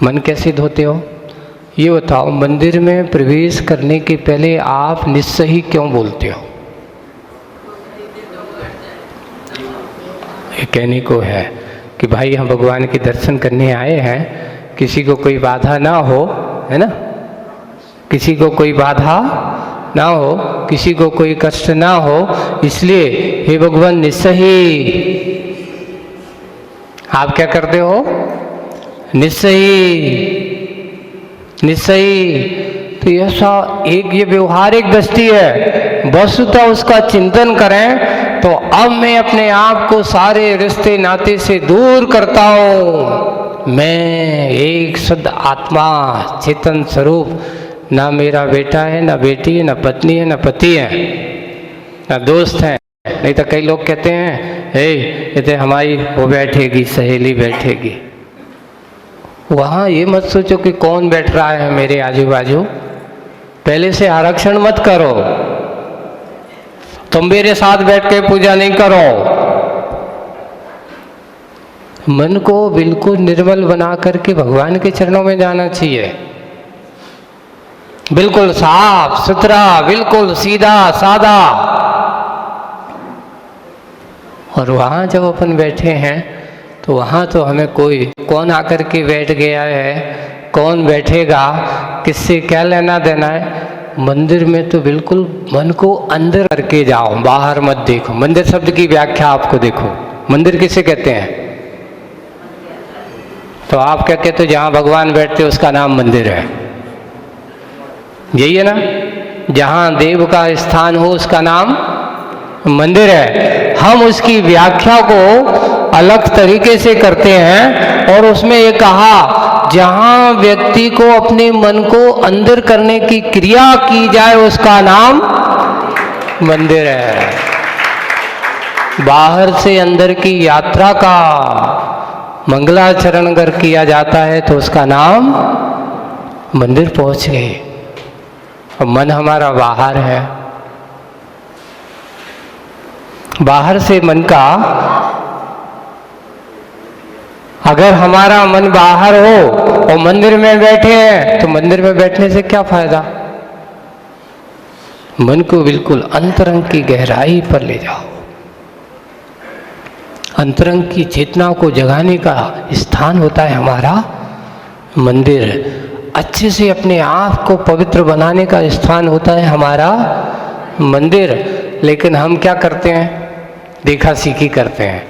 मन कैसे धोते हो? ये बताओ, मंदिर में प्रवेश करने के पहले आप निस्सही क्यों बोलते हो? ये कहने को है कि भाई हम भगवान के दर्शन करने आए हैं, किसी को कोई बाधा ना हो, है ना, किसी को कोई बाधा ना हो, किसी को कोई कष्ट ना हो, इसलिए हे भगवान निस्सही। आप क्या करते हो? निस्सही, निस्सही। तो ऐसा एक ये व्यवहारिक दृष्टि है। वस्तुतः उसका चिंतन करें तो अब मैं अपने आप को सारे रिश्ते नाते से दूर करता हूँ। मैं एक शुद्ध आत्मा चेतन स्वरूप, ना मेरा बेटा है, ना बेटी है, ना पत्नी है, ना पति है, ना दोस्त है। नहीं तो कई लोग कहते हैं ये हमारी वो बैठेगी, सहेली बैठेगी। वहाँ ये मत सोचो कि कौन बैठ रहा है मेरे आजू बाजू। पहले से आरक्षण मत करो। तुम मेरे साथ बैठ के पूजा नहीं करो। मन को बिल्कुल निर्मल बना करके भगवान के चरणों में जाना चाहिए। बिल्कुल साफ सुथरा, बिल्कुल सीधा सादा। और वहाँ जब अपन बैठे हैं तो वहाँ तो हमें कोई कौन आकर के बैठ गया है, कौन बैठेगा, किससे क्या लेना देना है। मंदिर में तो बिल्कुल मन को अंदर करके जाओ, बाहर मत देखो। मंदिर शब्द की व्याख्या आपको देखो, मंदिर किसे कहते हैं? तो आप क्या कहते हो? जहाँ भगवान बैठते हैं उसका नाम मंदिर है, यही है ना? जहाँ देव का स्थान हो उसका नाम मंदिर है। हम उसकी व्याख्या को अलग तरीके से करते हैं और उसमें ये कहा जहाँ व्यक्ति को अपने मन को अंदर करने की क्रिया की जाए उसका नाम मंदिर है। बाहर से अंदर की यात्रा का मंगलाचरण अगर किया जाता है तो उसका नाम मंदिर पहुंच गए। और मन हमारा बाहर है। बाहर से मन का, अगर हमारा मन बाहर हो और मंदिर में बैठे हैं तो मंदिर में बैठने से क्या फायदा? मन को बिल्कुल अंतरंग की गहराई पर ले जाओ। अंतरंग की चेतना को जगाने का स्थान होता है हमारा मंदिर। अच्छे से अपने आप को पवित्र बनाने का स्थान होता है हमारा मंदिर। लेकिन हम क्या करते हैं? देखा सीखी करते हैं।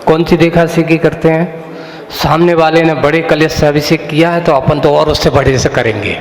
कौन सी देखा सीखी करते हैं? सामने वाले ने बड़े कलश से अभिषेक किया है तो अपन तो और उससे बड़े से करेंगे।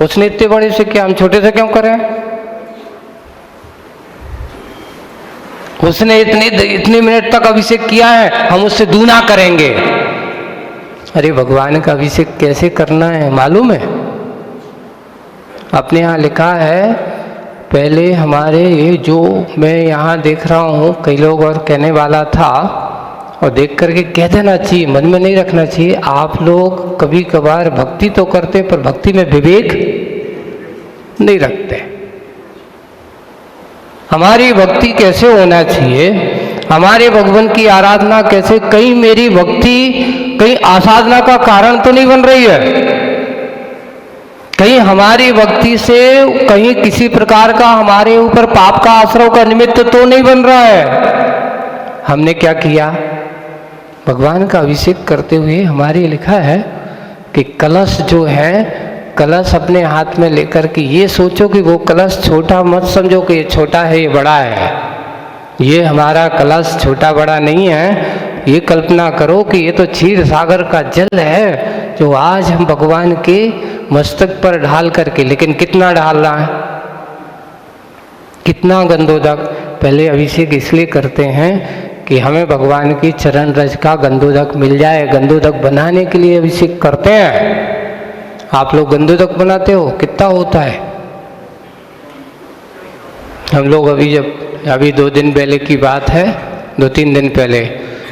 उसने इतने बड़े से किया, हम छोटे से क्यों करें? उसने इतने मिनट तक अभिषेक किया है, हम उससे दूना करेंगे। अरे भगवान का अभिषेक कैसे करना है मालूम है? अपने यहाँ लिखा है, पहले हमारे ये जो मैं यहाँ देख रहा हूँ, कई लोग और कहने वाला था और देख करके कह देना चाहिए, मन में नहीं रखना चाहिए। आप लोग कभी कभार भक्ति तो करते पर भक्ति में विवेक नहीं रखते। हमारी भक्ति कैसे होना चाहिए, हमारे भगवान की आराधना कैसे, कहीं मेरी भक्ति कहीं आसाधना का कारण तो नहीं बन रही है, कहीं हमारी भक्ति से कहीं किसी प्रकार का हमारे ऊपर पाप का आश्रय का निमित्त तो नहीं बन रहा है। हमने क्या किया? भगवान का अभिषेक करते हुए हमारे लिखा है कि कलश जो है, कलश अपने हाथ में लेकर के ये सोचो कि वो कलश छोटा मत समझो कि ये छोटा है, ये बड़ा है। ये हमारा कलश छोटा बड़ा नहीं है। ये कल्पना करो कि ये तो क्षीर सागर का जल है जो आज हम भगवान के मस्तक पर ढाल करके, लेकिन कितना डाल रहा है, कितना गंधोदक। पहले अभिषेक इसलिए करते हैं कि हमें भगवान की चरण रज का गंधोदक मिल जाए। गंधोदक बनाने के लिए अभिषेक करते हैं। आप लोग गंधोदक बनाते हो, कितना होता है? हम लोग अभी 2 दिन पहले की बात है, 2-3 दिन पहले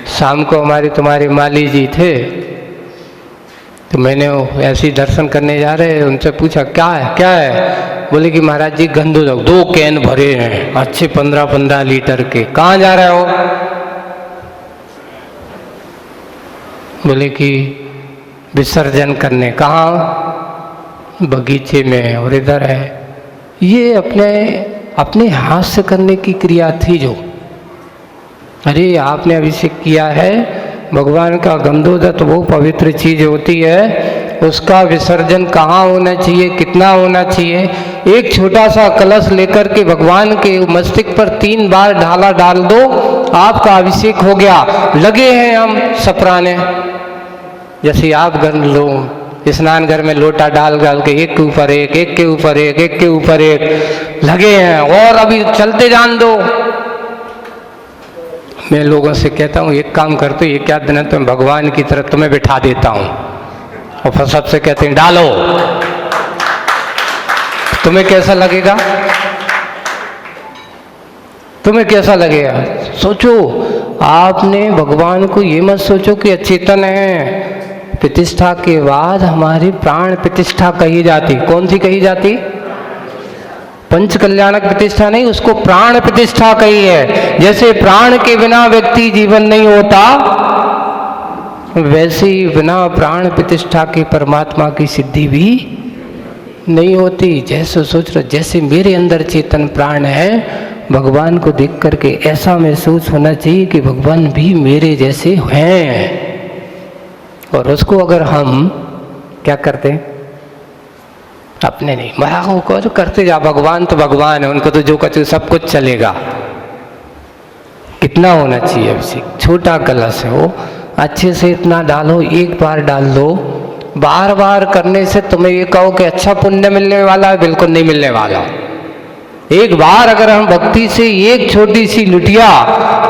शाम को तुम्हारे माली जी थे, तो मैंने ऐसे ही दर्शन करने जा रहे, उनसे पूछा क्या है? बोले कि महाराज जी गंधोदक 2 कैन भरे हैं अच्छे 15-15 लीटर के। कहाँ जा रहे हो? बोले कि विसर्जन करने, कहाँ? बगीचे में, और इधर है। ये अपने हाथ से करने की क्रिया थी जो, अरे आपने अभिषेक किया है, भगवान का गंधोदक वो पवित्र चीज होती है, उसका विसर्जन कहाँ होना चाहिए, कितना होना चाहिए? एक छोटा सा कलश लेकर के भगवान के मस्तक पर 3 बार ढाला डाल दो, आपका अभिषेक हो गया। लगे हैं हम सपराने, जैसे आप घर लो स्नान घर में लोटा डाल के एक के ऊपर एक, एक के ऊपर एक, एक के ऊपर एक लगे हैं, और अभी चलते जान दो। मैं लोगों से कहता हूँ एक काम करते, ये क्या दिन है, तो भगवान की तरफ तुम्हें बिठा देता हूँ, और फिर सबसे कहते हैं डालो। तुम्हें कैसा लगेगा? तुम्हें कैसा लगेगा? सोचो, आपने भगवान को ये मत सोचो कि अचेतन है। प्रतिष्ठा के बाद हमारी प्राण प्रतिष्ठा कही जाती, कौन सी कही जाती? पंच कल्याणक प्रतिष्ठा नहीं, उसको प्राण प्रतिष्ठा कही है। जैसे प्राण के बिना व्यक्ति जीवन नहीं होता, वैसे ही बिना प्राण प्रतिष्ठा के परमात्मा की सिद्धि भी नहीं होती। जैसे सोच रहे, जैसे मेरे अंदर चेतन प्राण है, भगवान को देख करके ऐसा महसूस होना चाहिए कि भगवान भी मेरे जैसे हैं। और उसको अगर हम क्या करते हैं, अपने नहीं, मैं को जो करते जा, भगवान तो भगवान है, उनको तो जो कुछ सब कुछ चलेगा। कितना होना चाहिए अभिषेक? छोटा कलश है वो, अच्छे से इतना डालो, एक बार डाल दो। बार बार करने से तुम्हें ये कहो कि अच्छा पुण्य मिलने वाला है, बिल्कुल नहीं मिलने वाला। एक बार अगर हम भक्ति से एक छोटी सी लुटिया,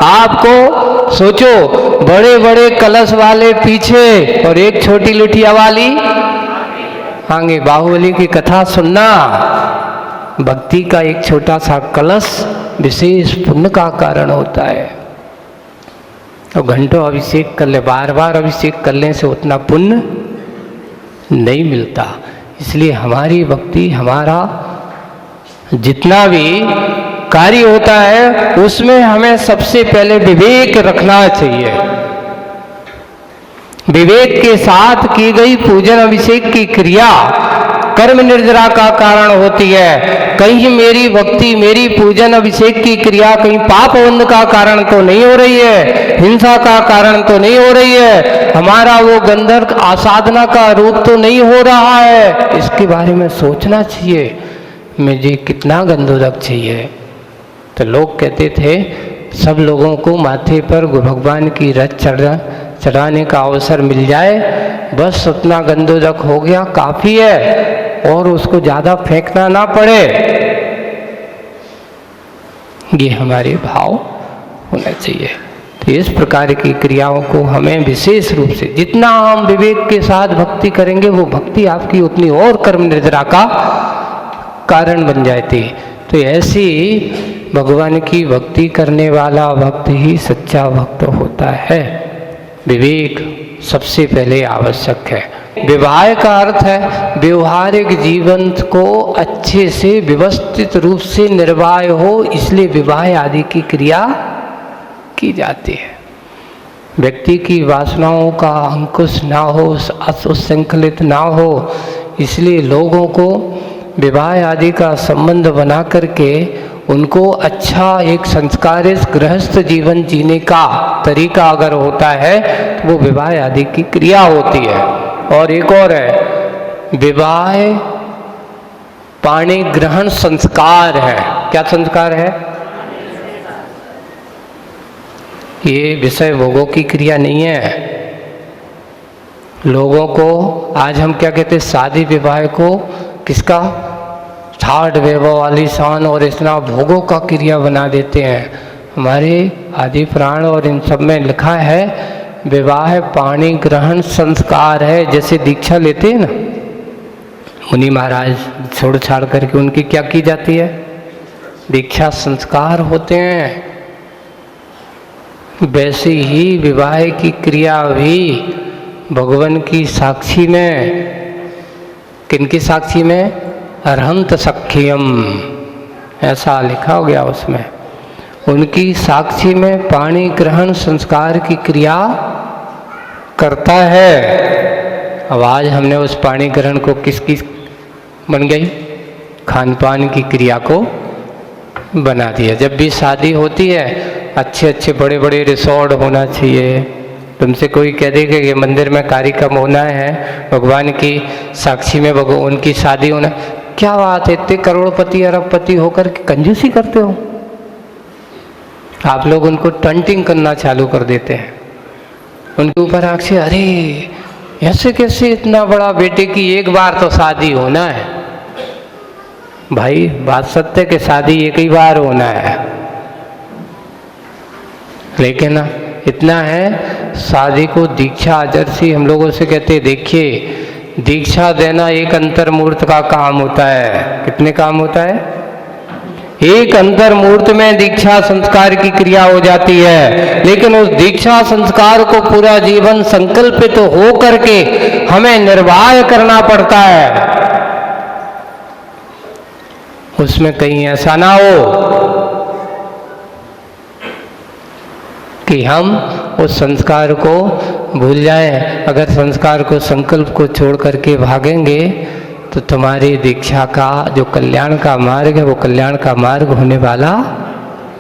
आपको सोचो बड़े बड़े कलश वाले पीछे और एक छोटी लुटिया वाली आगे। बाहुबली की कथा सुनना, भक्ति का एक छोटा सा कलश विशेष पुण्य का कारण होता है। तो घंटों अभिषेक कर ले, बार बार अभिषेक करने से उतना पुण्य नहीं मिलता। इसलिए हमारी भक्ति, हमारा जितना भी कार्य होता है, उसमें हमें सबसे पहले विवेक रखना चाहिए। विवेक के साथ की गई पूजन अभिषेक की क्रिया कर्म निर्जरा का कारण होती है। कहीं मेरी भक्ति, मेरी पूजन अभिषेक की क्रिया कहीं पाप पुण्य का कारण तो नहीं हो रही है, हिंसा का कारण तो नहीं हो रही है, हमारा वो गंधर्व आसाधना का रूप तो नहीं हो रहा है। इसके बारे में सोचना चाहिए, मुझे कितना गंधोदक चाहिए। तो लोग कहते थे सब लोगों को माथे पर भगवान की रथ चढ़ाने का अवसर मिल जाए, बस उतना गंधोदक हो गया काफी है, और उसको ज्यादा फेंकना ना पड़े। ये हमारे भाव होना चाहिए। तो इस प्रकार की क्रियाओं को हमें विशेष रूप से, जितना हम विवेक के साथ भक्ति करेंगे, वो भक्ति आपकी उतनी और कर्म निर्जरा का कारण बन जाती। तो ऐसी भगवान की भक्ति करने वाला भक्त ही सच्चा भक्त होता है। विवेक सबसे पहले आवश्यक है। विवाह का अर्थ है व्यवहारिक जीवन को अच्छे से व्यवस्थित रूप से निर्वाह हो, इसलिए विवाह आदि की क्रिया की जाती है। व्यक्ति की वासनाओं का अंकुश ना हो, असंकलित ना हो, इसलिए लोगों को विवाह आदि का संबंध बना करके उनको अच्छा एक संस्कारित गृहस्थ जीवन जीने का तरीका अगर होता है तो वो विवाह आदि की क्रिया होती है। और एक और है, विवाह पाणी ग्रहण संस्कार है। क्या संस्कार है? ये विषय भोगों की क्रिया नहीं है। लोगों को आज हम क्या कहते हैं, शादी विवाह को किसका ठाट वैभव आलीशान और इतना भोगों का क्रिया बना देते हैं। हमारे आदि पुराण और इन सब में लिखा है विवाह पाणी ग्रहण संस्कार है। जैसे दीक्षा लेते हैं ना मुनि महाराज, छोड़ छाड़ करके उनकी क्या की जाती है, दीक्षा संस्कार होते हैं। वैसे ही विवाह की क्रिया भी भगवान की साक्षी में, किनकी साक्षी में, अरहंत सख्यम ऐसा लिखा हो गया उसमें। उनकी साक्षी में पाणी ग्रहण संस्कार की क्रिया करता है। अब आज हमने उस पाणी ग्रहण को किसकी बन गई? खान पान की क्रिया को बना दिया। जब भी शादी होती है अच्छे अच्छे बड़े बड़े रिसोर्ट होना चाहिए। तुमसे कोई कह देगा कि मंदिर में कार्यक्रम होना है, भगवान की साक्षी में भगवान की शादी होना, क्या बात है, इतने करोड़पति अरबपति होकर के कंजूसी करते हो? आप लोग उनको टंटिंग करना चालू कर देते हैं, उनके ऊपर आँख से, अरे ऐसे कैसे, इतना बड़ा बेटे की एक बार तो शादी होना है। भाई बात सत्य कि शादी एक ही बार होना है, लेकिन इतना है शादी को दीक्षा जर्सी हम लोगों से कहते हैं, देखिए दीक्षा देना एक अंतर्मूर्त का काम होता है। कितने काम होता है? एक अंतर्मूर्त में दीक्षा संस्कार की क्रिया हो जाती है, लेकिन उस दीक्षा संस्कार को पूरा जीवन संकल्पित तो हो करके हमें निर्वाह करना पड़ता है। उसमें कहीं ऐसा ना हो कि हम उस संस्कार को भूल जाएं। अगर संस्कार को, संकल्प को छोड़ करके भागेंगे तो तुम्हारी दीक्षा का जो कल्याण का मार्ग है वो कल्याण का मार्ग होने वाला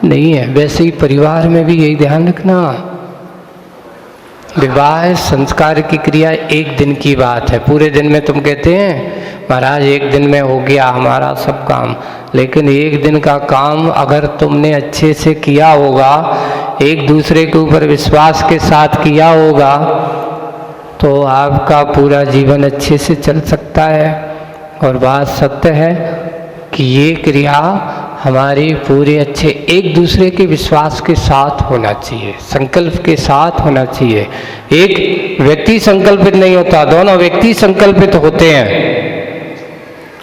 नहीं है। वैसे ही परिवार में भी यही ध्यान रखना, विवाह संस्कार की क्रिया एक दिन की बात है। पूरे दिन में तुम कहते हैं महाराज एक दिन में हो गया हमारा सब काम, लेकिन एक दिन का काम अगर तुमने अच्छे से किया होगा, एक दूसरे के ऊपर विश्वास के साथ किया होगा, तो आपका पूरा जीवन अच्छे से चल सकता है। और बात सत्य है कि ये क्रिया हमारी पूरे अच्छे एक दूसरे के विश्वास के साथ होना चाहिए, संकल्प के साथ होना चाहिए। एक व्यक्ति संकल्पित नहीं होता, दोनों व्यक्ति संकल्पित होते हैं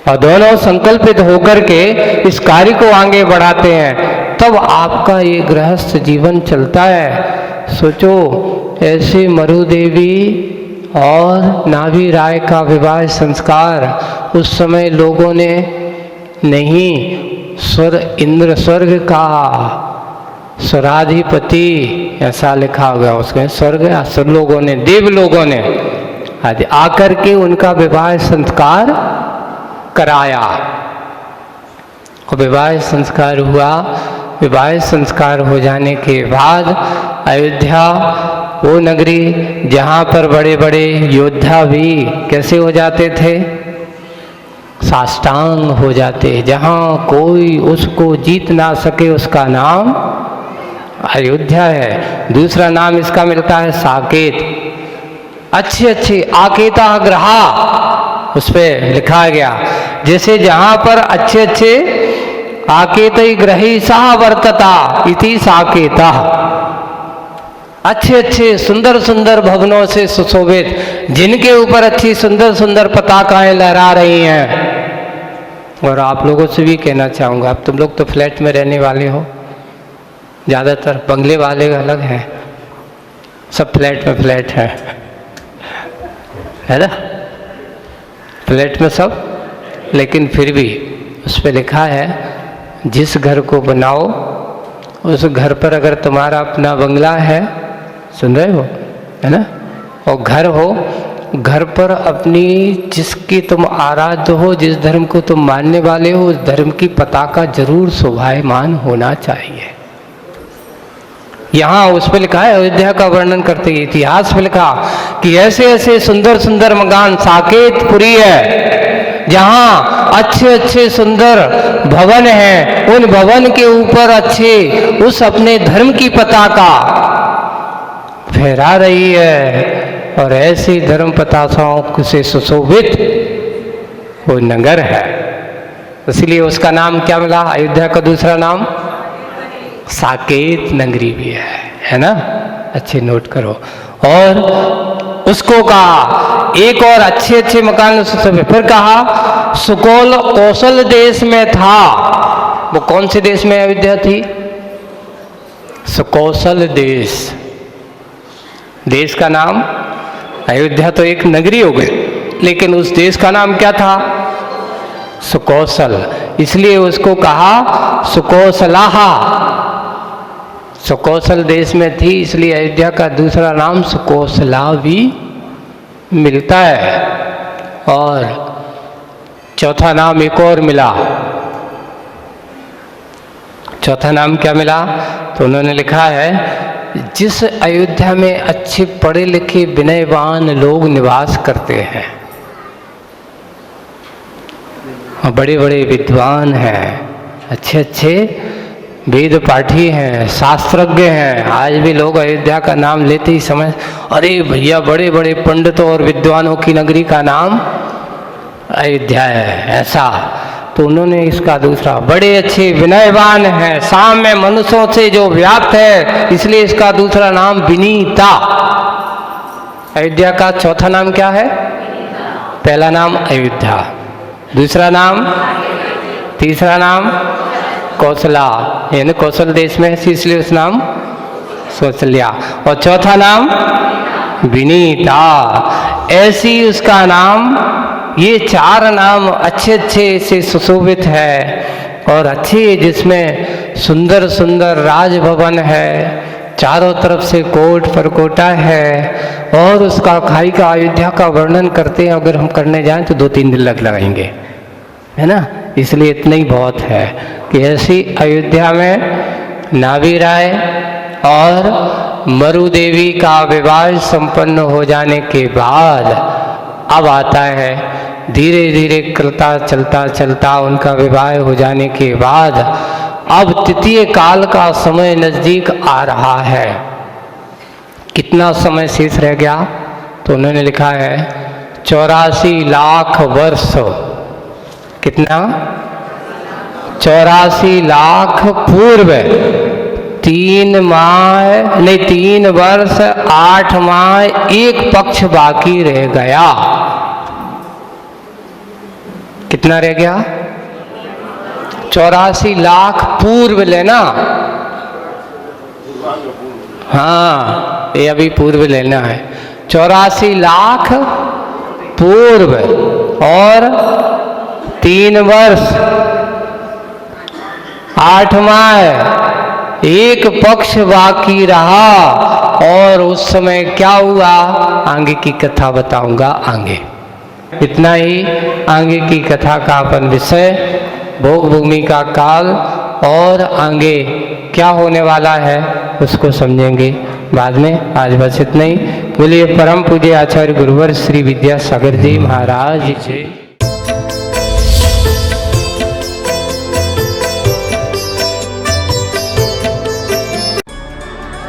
और दोनों संकल्पित होकर के इस कार्य को आगे बढ़ाते हैं, तब आपका ये गृहस्थ जीवन चलता है। सोचो ऐसे मरु देवी और नाभि राय का विवाह संस्कार उस समय लोगों ने नहीं, इंद्र स्वर्ग का स्वराधिपति ऐसा लिखा हुआ उसके, स्वर्ग असुर लोगों ने, देव लोगों ने आदि आकर के उनका विवाह संस्कार कराया। और विवाह संस्कार हुआ। विवाह संस्कार हो जाने के बाद अयोध्या वो नगरी जहाँ पर बड़े बड़े योद्धा भी कैसे हो जाते थे, साष्टांग हो जाते, जहाँ कोई उसको जीत ना सके, उसका नाम अयोध्या है। दूसरा नाम इसका मिलता है साकेत। अच्छे अच्छे आकेता ग्रहा उस पर लिखा गया, जैसे जहाँ पर अच्छे अच्छे आकेत ग्रही सह वर्तता इति साकेता, अच्छे अच्छे सुंदर सुंदर भवनों से सुशोभित, जिनके ऊपर अच्छी सुंदर सुंदर पताकाएं लहरा रही हैं। और आप लोगों से भी कहना चाहूँगा, अब तुम लोग तो फ्लैट में रहने वाले हो, ज़्यादातर बंगले वाले अलग हैं, सब फ्लैट में फ्लैट है ना, फ्लैट में सब। लेकिन फिर भी उस पर लिखा है जिस घर को बनाओ उस घर पर अगर तुम्हारा अपना बंगला है, सुन रहे हो, है ना, और घर हो, घर पर अपनी जिसकी तुम आराध्य हो, जिस धर्म को तुम मानने वाले हो, उस धर्म की पताका जरूर शोभायमान होना चाहिए। यहाँ उस पर लिखा है, अयोध्या का वर्णन करते इतिहास में लिखा कि ऐसे ऐसे सुंदर सुंदर मकान साकेतपुरी है, जहाँ अच्छे अच्छे सुंदर भवन हैं, उन भवन के ऊपर अच्छे उस अपने धर्म की पताका फहरा रही है। और ऐसी धर्म पताकाओं से सुशोभित वो नगर है, इसलिए उसका नाम क्या मिला? अयोध्या का दूसरा नाम साकेत नगरी भी है ना, अच्छे नोट करो। और उसको कहा एक और अच्छे अच्छे मकान सुशोभित, फिर कहा सुकोल कौशल देश में था। वो कौन से देश में अयोध्या थी? सुकौशल देश, देश का नाम अयोध्या तो एक नगरी हो गई, लेकिन उस देश का नाम क्या था? सुकौशल। इसलिए उसको कहा सुकौशलाहा, सुकौशल देश में थी, इसलिए अयोध्या का दूसरा नाम सुकौशला भी मिलता है। और चौथा नाम एक और मिला। चौथा नाम क्या मिला? तो उन्होंने लिखा है, जिस अयोध्या में अच्छे पढ़े लिखे विनयवान लोग निवास करते हैं, बड़े बड़े विद्वान हैं, अच्छे अच्छे वेद पाठी हैं, शास्त्रज्ञ हैं। आज भी लोग अयोध्या का नाम लेते ही समझ, अरे भैया बड़े बड़े पंडितों और विद्वानों की नगरी का नाम अयोध्या है, ऐसा। तो उन्होंने इसका दूसरा, बड़े अच्छे विनयवान हैं, साम्य मनुष्यों से जो व्याप्त है, इसलिए इसका दूसरा नाम विनीता। अयोध्या का चौथा नाम क्या है? पहला नाम अयोध्या, दूसरा नाम, तीसरा नाम कौशला, यानी कौशल देश में है इसलिए उस नाम कौशल्या, और चौथा नाम विनीता। ऐसी उसका नाम, ये चार नाम अच्छे अच्छे से सुशोभित है और अच्छे, जिसमें सुंदर सुंदर राजभवन है, चारों तरफ से कोट परकोटा है, और उसका खाई का अयोध्या का वर्णन करते हैं। अगर हम करने जाएं तो 2-3 दिन लगाएंगे, है ना। इसलिए इतना ही बहुत है कि ऐसी अयोध्या में नाभि राय और मरु देवी का विवाह संपन्न हो जाने के बाद अब आता है धीरे धीरे चलता चलता उनका विवाह हो जाने के बाद अब तृतीय काल का समय नजदीक आ रहा है। कितना समय शेष रह गया? तो उन्होंने लिखा है 84 लाख वर्ष। कितना? 84 लाख पूर्व 3 वर्ष 8 माह 1 पक्ष बाकी रह गया। कितना रह गया? 84 लाख पूर्व लेना, हाँ ये अभी पूर्व लेना है। 84 लाख पूर्व और 3 वर्ष 8 माह 1 पक्ष बाकी रहा। और उस समय क्या हुआ, आगे की कथा बताऊंगा आगे। इतना ही आगे की कथा का अपन विषय, भोग भूमि का काल और आगे क्या होने वाला है उसको समझेंगे बाद में। आज बस इतना ही। बोलिए परम पूज्य आचार्य गुरुवर श्री विद्यासागर जी महाराज जी।